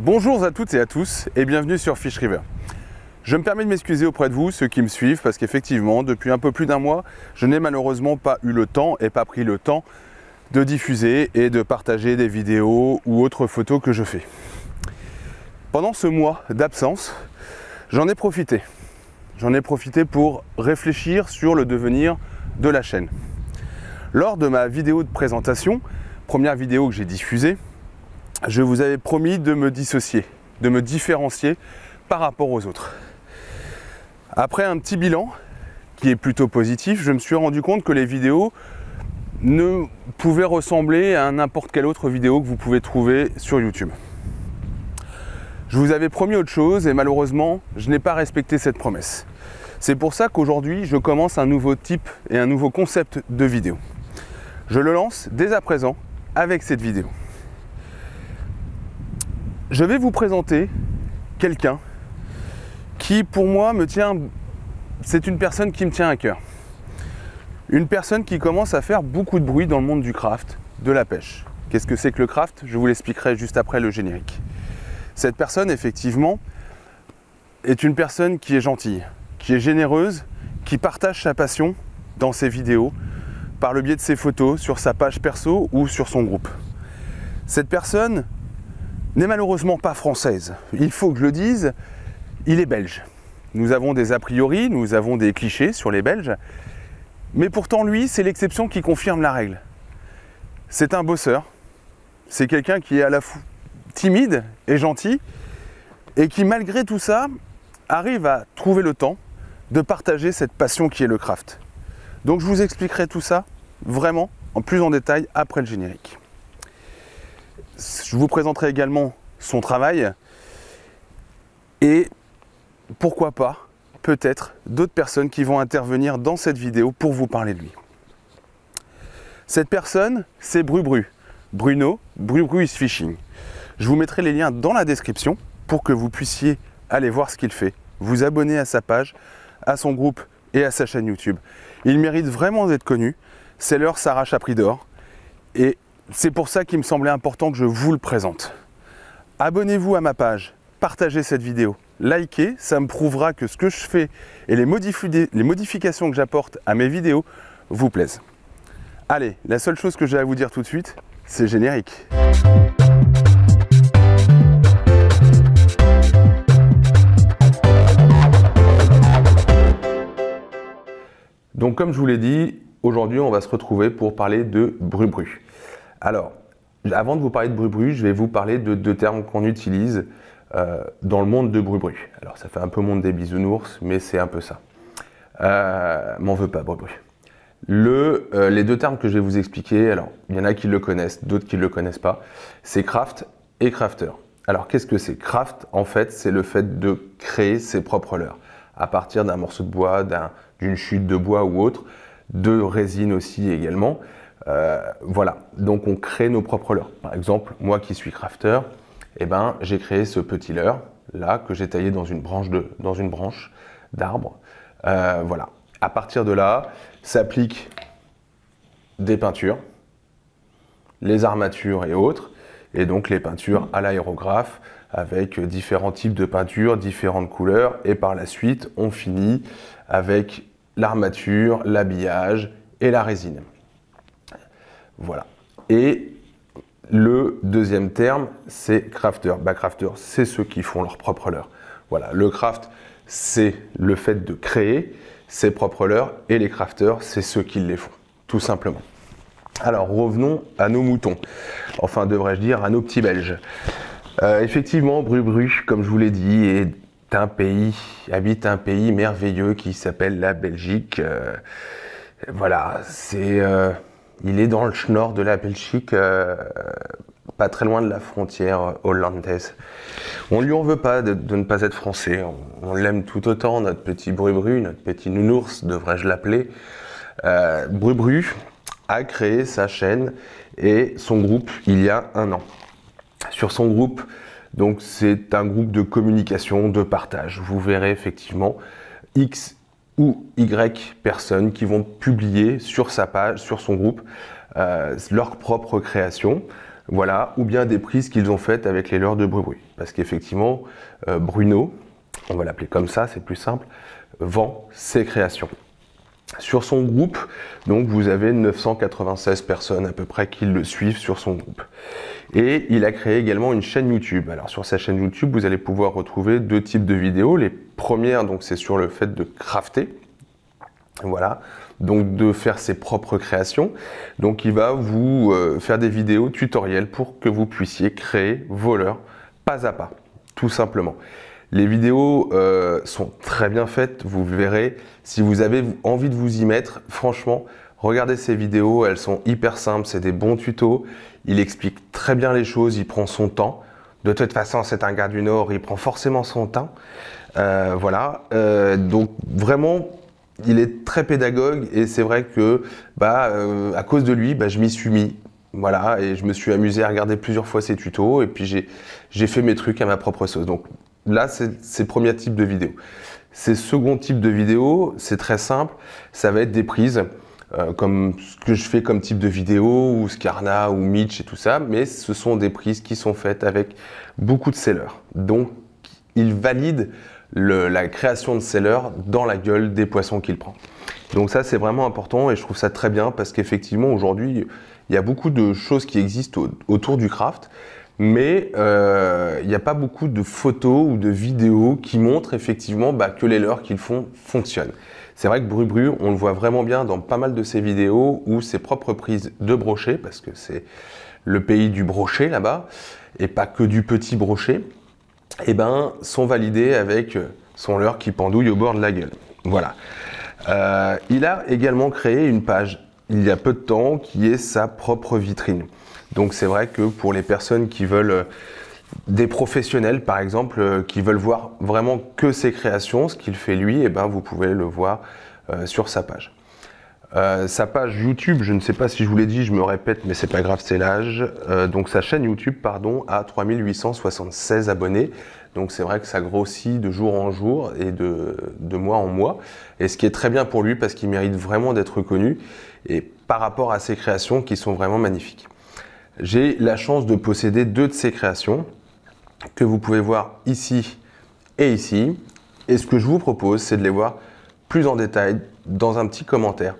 Bonjour à toutes et à tous et bienvenue sur Fish River. Je me permets de m'excuser auprès de vous, ceux qui me suivent, parce qu'effectivement, depuis un peu plus d'un mois, je n'ai malheureusement pas eu le temps et pas pris le temps de diffuser et de partager des vidéos ou autres photos que je fais. Pendant ce mois d'absence, j'en ai profité. J'en ai profité pour réfléchir sur le devenir de la chaîne. Lors de ma vidéo de présentation, première vidéo que j'ai diffusée, je vous avais promis de me dissocier, de me différencier par rapport aux autres. Après un petit bilan qui est plutôt positif, je me suis rendu compte que les vidéos ne pouvaient ressembler à n'importe quelle autre vidéo que vous pouvez trouver sur YouTube. Je vous avais promis autre chose et malheureusement, je n'ai pas respecté cette promesse. C'est pour ça qu'aujourd'hui, je commence un nouveau type et un nouveau concept de vidéo. Je le lance dès à présent avec cette vidéo. Je vais vous présenter quelqu'un qui, pour moi, c'est une personne qui me tient à cœur. Une personne qui commence à faire beaucoup de bruit dans le monde du craft, de la pêche. Qu'est-ce que c'est que le craft? Je vous l'expliquerai juste après le générique. Cette personne, effectivement, est une personne qui est gentille, qui est généreuse, qui partage sa passion dans ses vidéos, par le biais de ses photos, sur sa page perso ou sur son groupe. Cette personne n'est malheureusement pas française. Il faut que je le dise, il est belge. Nous avons des a priori, nous avons des clichés sur les Belges, mais pourtant lui, c'est l'exception qui confirme la règle. C'est un bosseur, c'est quelqu'un qui est à la fois timide et gentil, et qui malgré tout ça, arrive à trouver le temps de partager cette passion qui est le craft. Donc je vous expliquerai tout ça, vraiment, en plus en détail, après le générique. Je vous présenterai également son travail et pourquoi pas, peut-être, d'autres personnes qui vont intervenir dans cette vidéo pour vous parler de lui. Cette personne, c'est Brubru, Bruno, Brubru is Fishing. Je vous mettrai les liens dans la description pour que vous puissiez aller voir ce qu'il fait, vous abonner à sa page, à son groupe et à sa chaîne YouTube. Il mérite vraiment d'être connu, c'est leur s'arrache à prix d'or et c'est pour ça qu'il me semblait important que je vous le présente. Abonnez-vous à ma page, partagez cette vidéo, likez, ça me prouvera que ce que je fais et les modifications que j'apporte à mes vidéos vous plaisent. Allez, la seule chose que j'ai à vous dire tout de suite, c'est générique. Donc comme je vous l'ai dit, aujourd'hui on va se retrouver pour parler de Brubru. Alors, avant de vous parler de Brubru, je vais vous parler de deux termes qu'on utilise dans le monde de Brubru. Alors ça fait un peu monde des bisounours, mais c'est un peu ça. M'en veux pas Brubru. Les deux termes que je vais vous expliquer, alors il y en a qui le connaissent, d'autres qui ne le connaissent pas, c'est craft et crafter. Alors qu'est-ce que c'est? Craft, en fait, c'est le fait de créer ses propres leurres, à partir d'un morceau de bois, d'une chute de bois ou autre, de résine aussi également. Voilà, donc on crée nos propres leurres. Par exemple, moi qui suis crafter, eh ben, j'ai créé ce petit leurre là que j'ai taillé dans une branche d'arbre. Voilà. À partir de là, s'appliquent des peintures, les armatures et autres, et donc les peintures à l'aérographe avec différents types de peintures, différentes couleurs, et par la suite, on finit avec l'armature, l'habillage et la résine. Voilà. Et le deuxième terme, c'est crafter. Crafter, c'est ceux qui font leur propre leurre. Voilà. Le craft, c'est le fait de créer ses propres leurres, et les crafters, c'est ceux qui les font, tout simplement. Alors, revenons à nos moutons. Enfin, devrais-je dire, à nos petits Belges. Effectivement, Brubru, comme je vous l'ai dit, habite un pays merveilleux qui s'appelle la Belgique. Voilà, il est dans le nord de la Belgique, pas très loin de la frontière hollandaise. On lui en veut pas de ne pas être français. On l'aime tout autant, notre petit Brubru, notre petit nounours, devrais-je l'appeler. Brubru a créé sa chaîne et son groupe il y a un an. Sur son groupe, donc c'est un groupe de communication, de partage. Vous verrez effectivement X ou Y personnes qui vont publier sur sa page, sur son groupe, leur propre création. Voilà, ou bien des prises qu'ils ont faites avec les leurres de Brubru. Parce qu'effectivement, Bruno, on va l'appeler comme ça, c'est plus simple, vend ses créations. Sur son groupe, donc vous avez 996 personnes à peu près qui le suivent sur son groupe. Et il a créé également une chaîne YouTube. Alors sur sa chaîne YouTube, vous allez pouvoir retrouver deux types de vidéos. Les premières, donc c'est sur le fait de crafter. Voilà, donc de faire ses propres créations. Donc il va vous faire des vidéos tutoriels pour que vous puissiez créer vos leurres pas à pas, tout simplement. Les vidéos sont très bien faites, vous verrez. Si vous avez envie de vous y mettre, franchement, regardez ces vidéos, elles sont hyper simples, c'est des bons tutos. Il explique très bien les choses, il prend son temps. De toute façon, c'est un gars du Nord, il prend forcément son temps. Voilà, donc vraiment, il est très pédagogue et c'est vrai que à cause de lui, je m'y suis mis. Voilà, et je me suis amusé à regarder plusieurs fois ses tutos et puis j'ai fait mes trucs à ma propre sauce. Donc là, c'est le premier type de vidéo. Ces second type de vidéo, c'est très simple, ça va être des prises, comme ce que je fais comme type de vidéo, ou Skarna, ou Mitch et tout ça, mais ce sont des prises qui sont faites avec beaucoup de sellers. Donc, il valide la création de sellers dans la gueule des poissons qu'il prend. Donc ça, c'est vraiment important et je trouve ça très bien parce qu'effectivement, aujourd'hui, il y a beaucoup de choses qui existent autour du craft, mais il n'y a pas beaucoup de photos ou de vidéos qui montrent effectivement que les leurres qu'ils font fonctionnent. C'est vrai que Brubru, on le voit vraiment bien dans pas mal de ses vidéos où ses propres prises de brochet, parce que c'est le pays du brochet là-bas, et pas que du petit brochet, sont validées avec son leurre qui pendouille au bord de la gueule. Voilà. Il a également créé une page il y a peu de temps qui est sa propre vitrine. Donc c'est vrai que pour les personnes qui veulent, des professionnels par exemple, qui veulent voir vraiment que ses créations, ce qu'il fait lui, vous pouvez le voir sur sa page. Sa page YouTube, je ne sais pas si je vous l'ai dit, je me répète, mais c'est pas grave, c'est l'âge. Donc sa chaîne YouTube, pardon, a 3876 abonnés. Donc c'est vrai que ça grossit de jour en jour et de mois en mois. Et ce qui est très bien pour lui parce qu'il mérite vraiment d'être reconnu et par rapport à ses créations qui sont vraiment magnifiques. J'ai la chance de posséder deux de ses créations que vous pouvez voir ici et ici. Et ce que je vous propose, c'est de les voir plus en détail dans un petit commentaire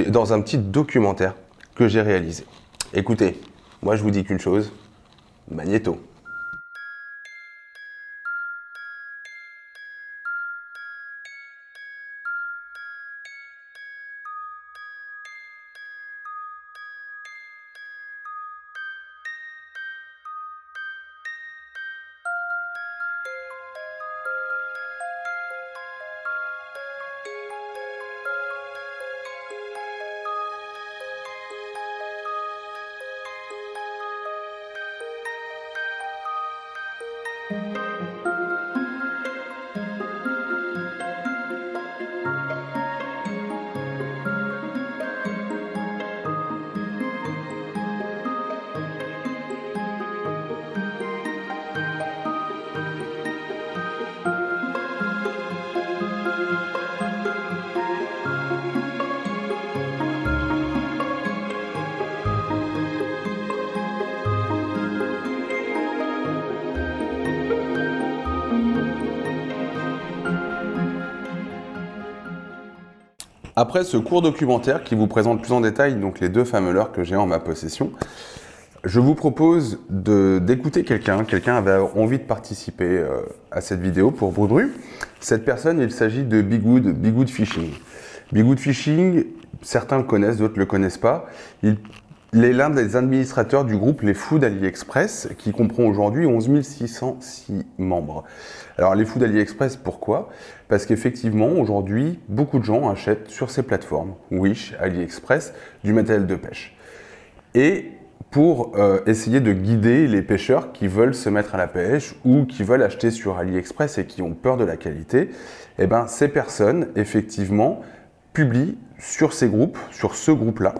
dans un petit documentaire que j'ai réalisé. Écoutez, moi je vous dis qu'une chose, magnéto. Après ce court documentaire qui vous présente plus en détail donc les deux fameux leurres que j'ai en ma possession, je vous propose d'écouter quelqu'un. Quelqu'un avait envie de participer à cette vidéo pour Brubru. Cette personne, il s'agit de Bigood Fishing. Bigood Fishing, certains le connaissent, d'autres ne le connaissent pas. Il est l'un des administrateurs du groupe Les Fous d'AliExpress qui comprend aujourd'hui 11 606 membres. Alors les Fous d'AliExpress, pourquoi? Parce qu'effectivement, aujourd'hui, beaucoup de gens achètent sur ces plateformes, Wish, AliExpress, du matériel de pêche. Et pour essayer de guider les pêcheurs qui veulent se mettre à la pêche ou qui veulent acheter sur AliExpress et qui ont peur de la qualité, ces personnes, effectivement, publient sur ces groupes, sur ce groupe-là,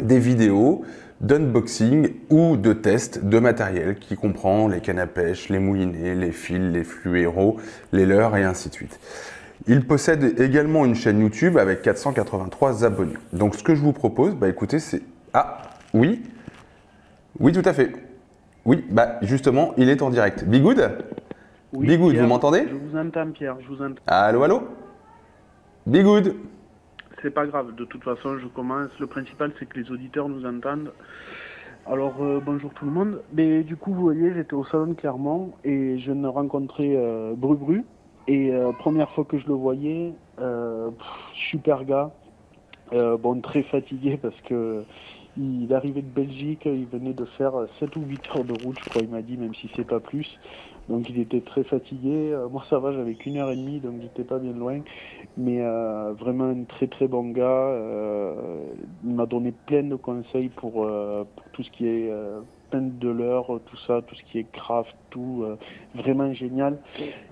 des vidéos d'unboxing ou de tests de matériel qui comprend les cannes à pêche, les moulinets, les fils, les fluéros, les leurres et ainsi de suite. Il possède également une chaîne YouTube avec 483 abonnés. Donc ce que je vous propose, écoutez, c'est... Ah, oui, Oui, tout à fait. Oui, bah justement, il est en direct. Bigoud? Oui, Bigoud, vous Pierre, m'entendez? je vous entends, Pierre, je vous entends. Allô, allô? Bigoud? C'est pas grave, de toute façon, je commence. Le principal, c'est que les auditeurs nous entendent. Alors, bonjour tout le monde. Mais du coup, vous voyez, j'étais au salon de Clermont et je ne rencontrais Bru Bru. Et première fois que je le voyais, super gars. Bon, très fatigué parce que il arrivait de Belgique, il venait de faire 7 ou 8 heures de route, je crois, il m'a dit, même si c'est pas plus. Donc il était très fatigué. Moi ça va, j'avais qu'une heure et demie, donc j'étais pas bien loin. Mais vraiment un très très bon gars. Il m'a donné plein de conseils pour tout ce qui est peinte de l'heure, tout ça, tout ce qui est craft, tout. Vraiment génial.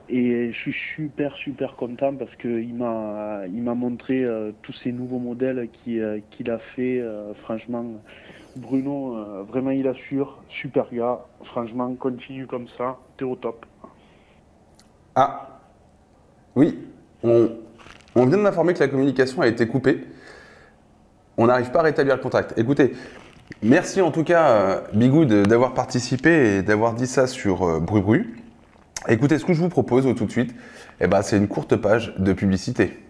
Et je suis super content parce qu'il m'a montré tous ces nouveaux modèles qu'il a fait. Franchement, Bruno, vraiment il assure, super gars. Franchement, continue comme ça, t'es au top. Ah, oui, on, on vient de m'informer que la communication a été coupée. On n'arrive pas à rétablir le contact. Écoutez, merci en tout cas, Bigoud, d'avoir participé et d'avoir dit ça sur Bru Bru. Écoutez, ce que je vous propose tout de suite, eh ben, c'est une courte page de publicité.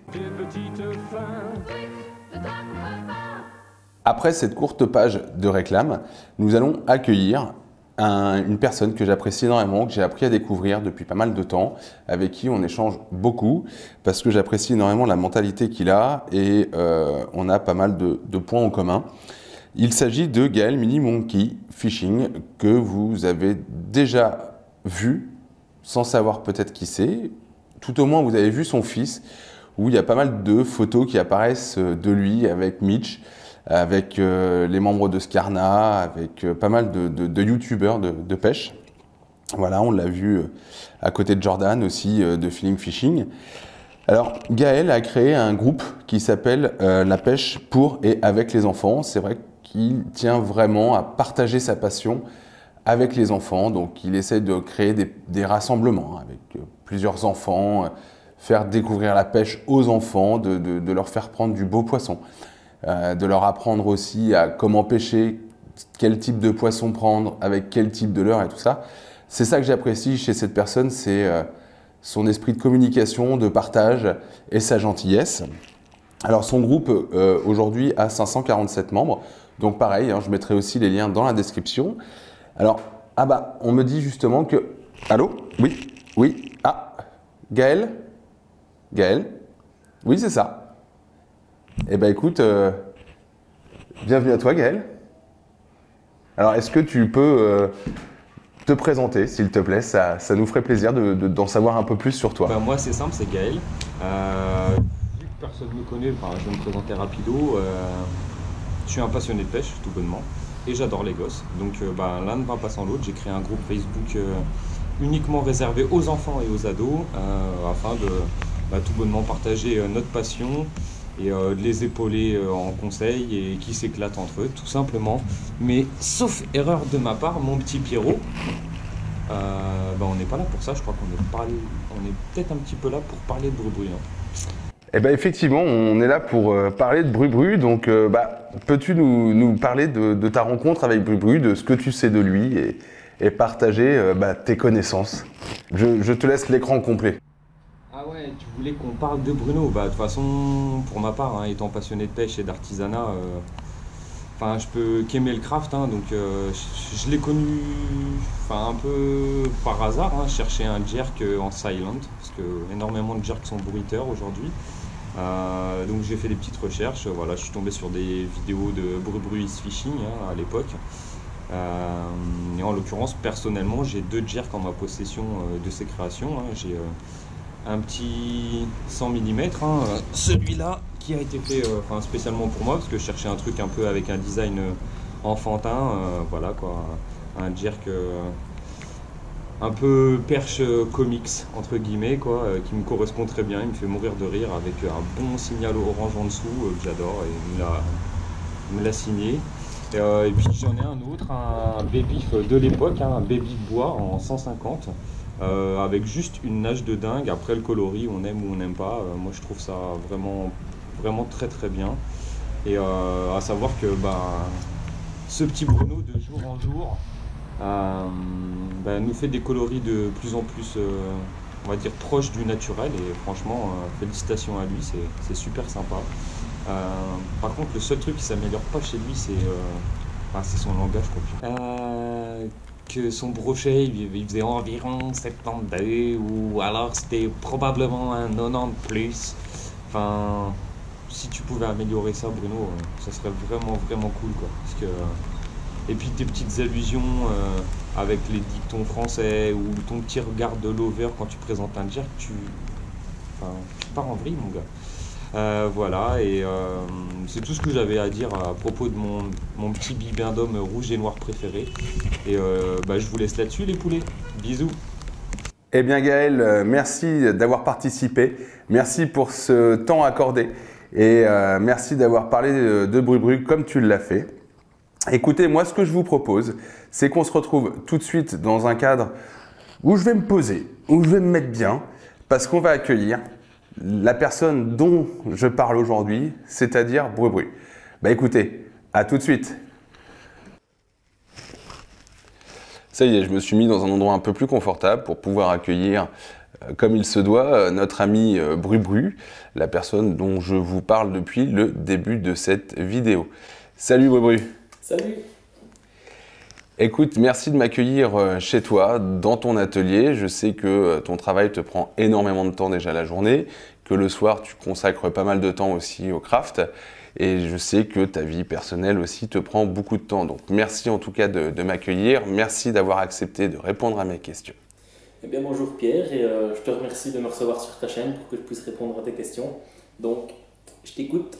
Après cette courte page de réclame, nous allons accueillir une personne que j'apprécie énormément, que j'ai appris à découvrir depuis pas mal de temps, avec qui on échange beaucoup, parce que j'apprécie énormément la mentalité qu'il a et on a pas mal de points en commun. Il s'agit de Gaël Mini Monkey Fishing, que vous avez déjà vu, sans savoir peut-être qui c'est. Tout au moins, vous avez vu son fils, où il y a pas mal de photos qui apparaissent de lui avec Mitch, avec les membres de Scarna, avec pas mal de youtubeurs de pêche. Voilà, on l'a vu à côté de Jordan aussi, de Feeling Fishing. Alors, Gaël a créé un groupe qui s'appelle La pêche pour et avec les enfants. C'est vrai qu'il tient vraiment à partager sa passion avec les enfants. Donc, il essaie de créer des rassemblements avec plusieurs enfants, faire découvrir la pêche aux enfants, de leur faire prendre du beau poisson, de leur apprendre aussi à comment pêcher, quel type de poisson prendre, avec quel type de leurre et tout ça. C'est ça que j'apprécie chez cette personne, c'est son esprit de communication, de partage et sa gentillesse. Alors son groupe aujourd'hui a 547 membres, donc pareil, hein, je mettrai aussi les liens dans la description. Alors, ah bah, on me dit justement que... Allô? Oui, oui, ah, Gaël? Gaël? Oui, c'est ça. Eh ben écoute, bienvenue à toi Gaël. Alors, est-ce que tu peux te présenter, s'il te plaît? Ça nous ferait plaisir d'en savoir un peu plus sur toi. Ben, moi, c'est simple, c'est Gaël. Vu que personne ne me connaît, enfin, je vais me présenter rapido. Je suis un passionné de pêche, tout bonnement, et j'adore les gosses. Donc, l'un ne va pas sans l'autre. J'ai créé un groupe Facebook uniquement réservé aux enfants et aux ados, afin de tout bonnement partager notre passion et de les épauler en conseil et qui s'éclatent entre eux, tout simplement. Mais sauf erreur de ma part, mon petit Pierrot, on n'est pas là pour ça. Je crois on est peut-être un petit peu là pour parler de Bru Bru. Eh ben effectivement, on est là pour parler de Bru Bru. Donc, peux-tu nous parler de ta rencontre avec Bru Bru, de ce que tu sais de lui et partager tes connaissances? Je te laisse l'écran complet. Ah ouais, tu voulais qu'on parle de Bruno? De toute façon, pour ma part, hein, étant passionné de pêche et d'artisanat, je peux qu'aimer le craft, hein, donc je l'ai connu un peu par hasard, hein, chercher un jerk en silent, parce que énormément de jerks sont bruiteurs aujourd'hui. Donc j'ai fait des petites recherches, voilà, je suis tombé sur des vidéos de Bru Bru is Fishing, hein, à l'époque. Et en l'occurrence, personnellement, j'ai 2 jerks en ma possession de ces créations, hein. J'ai un petit 100 mm, hein, celui-là qui a été fait spécialement pour moi parce que je cherchais un truc un peu avec un design enfantin, voilà quoi, un jerk un peu perche comics entre guillemets quoi, qui me correspond très bien, il me fait mourir de rire avec un bon signal orange en dessous que j'adore et il me l'a signé. Et puis j'en ai un autre, un baby de l'époque, hein, un baby de bois en 150. Avec juste une nage de dingue. Après, le coloris, on aime ou on n'aime pas. Moi, je trouve ça vraiment très très bien. Et à savoir que ce petit Bruno, de jour en jour, nous fait des coloris de plus en plus, on va dire, proches du naturel. Et franchement, félicitations à lui, c'est super sympa. Par contre, le seul truc qui s'améliore pas chez lui, c'est son langage, quoi. Que son brochet, il faisait environ 72, ou alors c'était probablement un 90 plus. Enfin, si tu pouvais améliorer ça, Bruno, ça serait vraiment, vraiment cool, quoi. Parce que, et puis tes petites allusions avec les dictons français, ou ton petit regard de lover quand tu présentes un jerk, tu pars en vrille, mon gars. Voilà, et c'est tout ce que j'avais à dire à propos de mon petit bibendum rouge et noir préféré. Et je vous laisse là-dessus, les poulets. Bisous. Eh bien Gaël, merci d'avoir participé, merci pour ce temps accordé et merci d'avoir parlé de Brubru comme tu l'as fait. Écoutez, moi ce que je vous propose, c'est qu'on se retrouve tout de suite dans un cadre où je vais me poser, où je vais me mettre bien, parce qu'on va accueillir la personne dont je parle aujourd'hui, c'est-à-dire Brubru. Écoutez, à tout de suite. Ça y est, je me suis mis dans un endroit un peu plus confortable pour pouvoir accueillir, comme il se doit, notre ami Brubru, la personne dont je vous parle depuis le début de cette vidéo. Salut Brubru. Salut. Écoute, merci de m'accueillir chez toi, dans ton atelier. Je sais que ton travail te prend énormément de temps déjà la journée, que le soir tu consacres pas mal de temps aussi au craft. Et je sais que ta vie personnelle aussi te prend beaucoup de temps. Donc merci en tout cas de m'accueillir. Merci d'avoir accepté de répondre à mes questions. Eh bien bonjour Pierre, et je te remercie de me recevoir sur ta chaîne pour que je puisse répondre à tes questions. Donc, je t'écoute.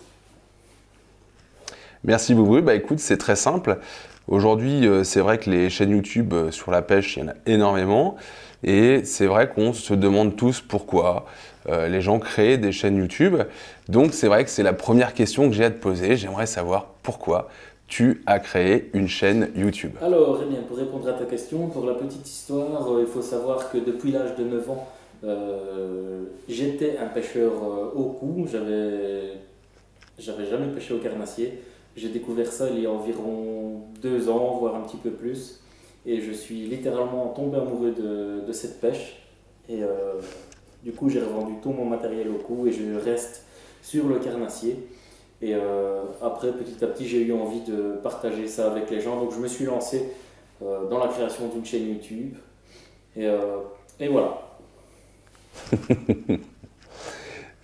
Merci Brubru. Écoute, c'est très simple. Aujourd'hui, c'est vrai que les chaînes YouTube sur la pêche, il y en a énormément. Et c'est vrai qu'on se demande tous pourquoi les gens créent des chaînes YouTube. Donc c'est vrai que c'est la première question que j'ai à te poser. J'aimerais savoir pourquoi tu as créé une chaîne YouTube. Alors, eh bien, pour répondre à ta question, pour la petite histoire, il faut savoir que depuis l'âge de 9 ans, j'étais un pêcheur au cou. J'avais jamais pêché au carnassier. J'ai découvert ça il y a environ 2 ans, voire un petit peu plus. Et je suis littéralement tombé amoureux de cette pêche. Et du coup, j'ai revendu tout mon matériel au cou et je reste sur le carnassier. Et après, petit à petit, j'ai eu envie de partager ça avec les gens. Donc, je me suis lancé dans la création d'une chaîne YouTube. Et voilà.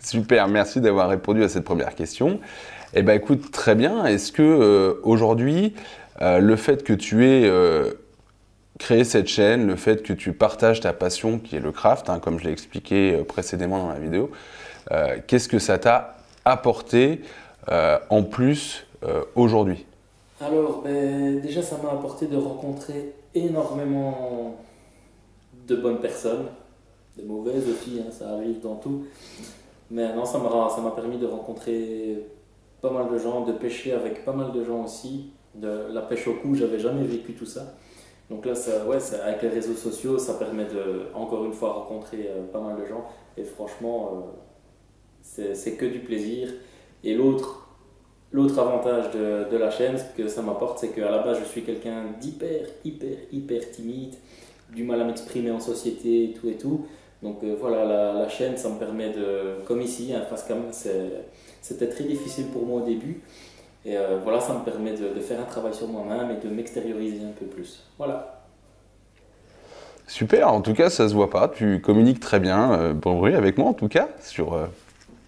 Super, merci d'avoir répondu à cette première question. Eh bien, écoute, très bien. Est-ce que aujourd'hui, le fait que tu aies créé cette chaîne, le fait que tu partages ta passion qui est le craft, comme je l'ai expliqué précédemment dans la vidéo, qu'est-ce que ça t'a apporté en plus aujourd'hui? Alors, déjà, ça m'a apporté de rencontrer énormément de bonnes personnes, des mauvaises aussi, ça arrive dans tout. Mais non, ça m'a permis de rencontrer pas mal de gens, de pêcher avec pas mal de gens aussi. De la pêche au cou, j'avais jamais vécu tout ça. Donc là, avec les réseaux sociaux, ça permet de, encore une fois, rencontrer pas mal de gens. Et franchement, c'est que du plaisir. Et l'autre avantage de la chaîne que ça m'apporte, c'est qu'à la base, je suis quelqu'un hyper timide, du mal à m'exprimer en société et tout. Donc voilà, la chaîne, ça me permet de, comme ici, Facecam, c'était très difficile pour moi au début. Et voilà, ça me permet de faire un travail sur moi-même et de m'extérioriser un peu plus. Voilà. Super, en tout cas, ça se voit pas. Tu communiques très bien, Brubru, avec moi en tout cas,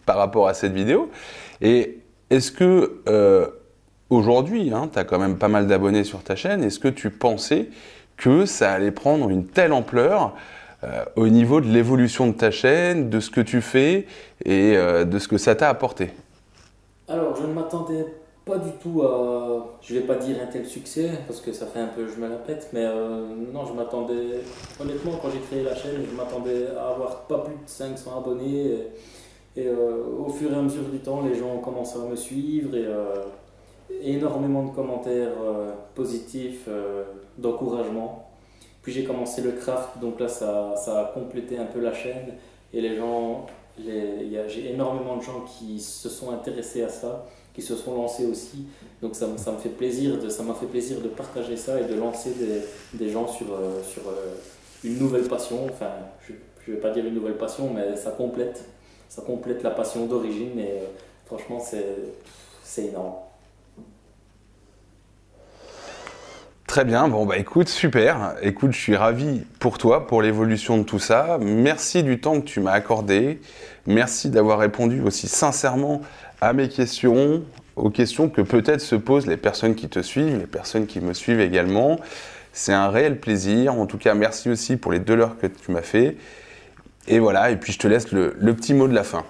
par rapport à cette vidéo. Et est-ce que aujourd'hui, tu as quand même pas mal d'abonnés sur ta chaîne, est-ce que tu pensais que ça allait prendre une telle ampleur au niveau de l'évolution de ta chaîne, de ce que tu fais et de ce que ça t'a apporté? Alors, je ne m'attendais pas du tout à, je vais pas dire un tel succès, parce que ça fait un peu je me la pète, mais non, je m'attendais, honnêtement, quand j'ai créé la chaîne, je m'attendais à avoir pas plus de 500 abonnés. Et au fur et à mesure du temps, les gens ont commencé à me suivre et énormément de commentaires positifs, d'encouragement. Puis j'ai commencé le craft, donc là ça a complété un peu la chaîne et les gens, j'ai énormément de gens qui se sont intéressés à ça qui se sont lancés aussi. Donc ça me fait plaisir ça m'a fait plaisir de partager ça et de lancer des gens sur une nouvelle passion. Enfin, je ne vais pas dire une nouvelle passion, mais ça complète la passion d'origine et franchement c'est énorme. Très bien, bon bah écoute, super. Écoute, je suis ravi pour toi, pour l'évolution de tout ça. Merci du temps que tu m'as accordé. Merci d'avoir répondu aussi sincèrement à mes questions, aux questions que peut-être se posent les personnes qui te suivent, les personnes qui me suivent également. C'est un réel plaisir. En tout cas, merci aussi pour les 2 heures que tu m'as fait. Et voilà, et puis je te laisse le petit mot de la fin.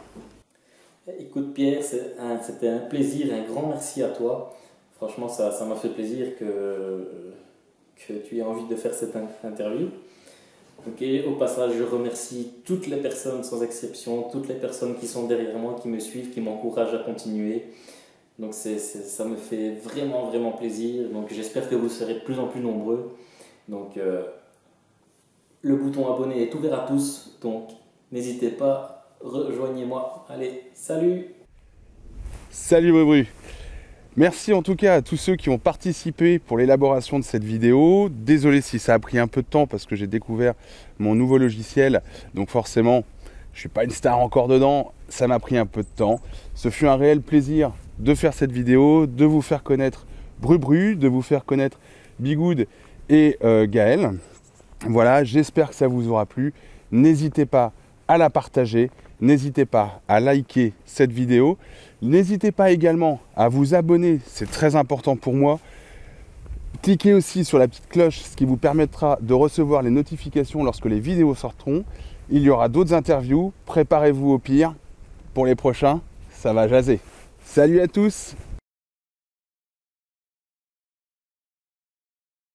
Écoute Pierre, c'était un plaisir, un grand merci à toi. Franchement, ça m'a fait plaisir que tu aies envie de faire cette interview. Okay, au passage, je remercie toutes les personnes sans exception, toutes les personnes qui sont derrière moi, qui me suivent, qui m'encouragent à continuer. Donc ça me fait vraiment, vraiment plaisir. Donc j'espère que vous serez de plus en plus nombreux. Donc le bouton abonner est ouvert à tous. Donc n'hésitez pas, rejoignez-moi. Allez, salut! Salut Brubru! Merci en tout cas à tous ceux qui ont participé pour l'élaboration de cette vidéo. Désolé si ça a pris un peu de temps parce que j'ai découvert mon nouveau logiciel. Donc forcément, je ne suis pas une star encore dedans. Ça m'a pris un peu de temps. Ce fut un réel plaisir de faire cette vidéo, de vous faire connaître Brubru, de vous faire connaître Bigoud et Gaël. Voilà, j'espère que ça vous aura plu. N'hésitez pas à la partager. N'hésitez pas à liker cette vidéo. N'hésitez pas également à vous abonner, c'est très important pour moi. Cliquez aussi sur la petite cloche, ce qui vous permettra de recevoir les notifications lorsque les vidéos sortiront. Il y aura d'autres interviews, préparez-vous au pire. Pour les prochains, ça va jaser. Salut à tous!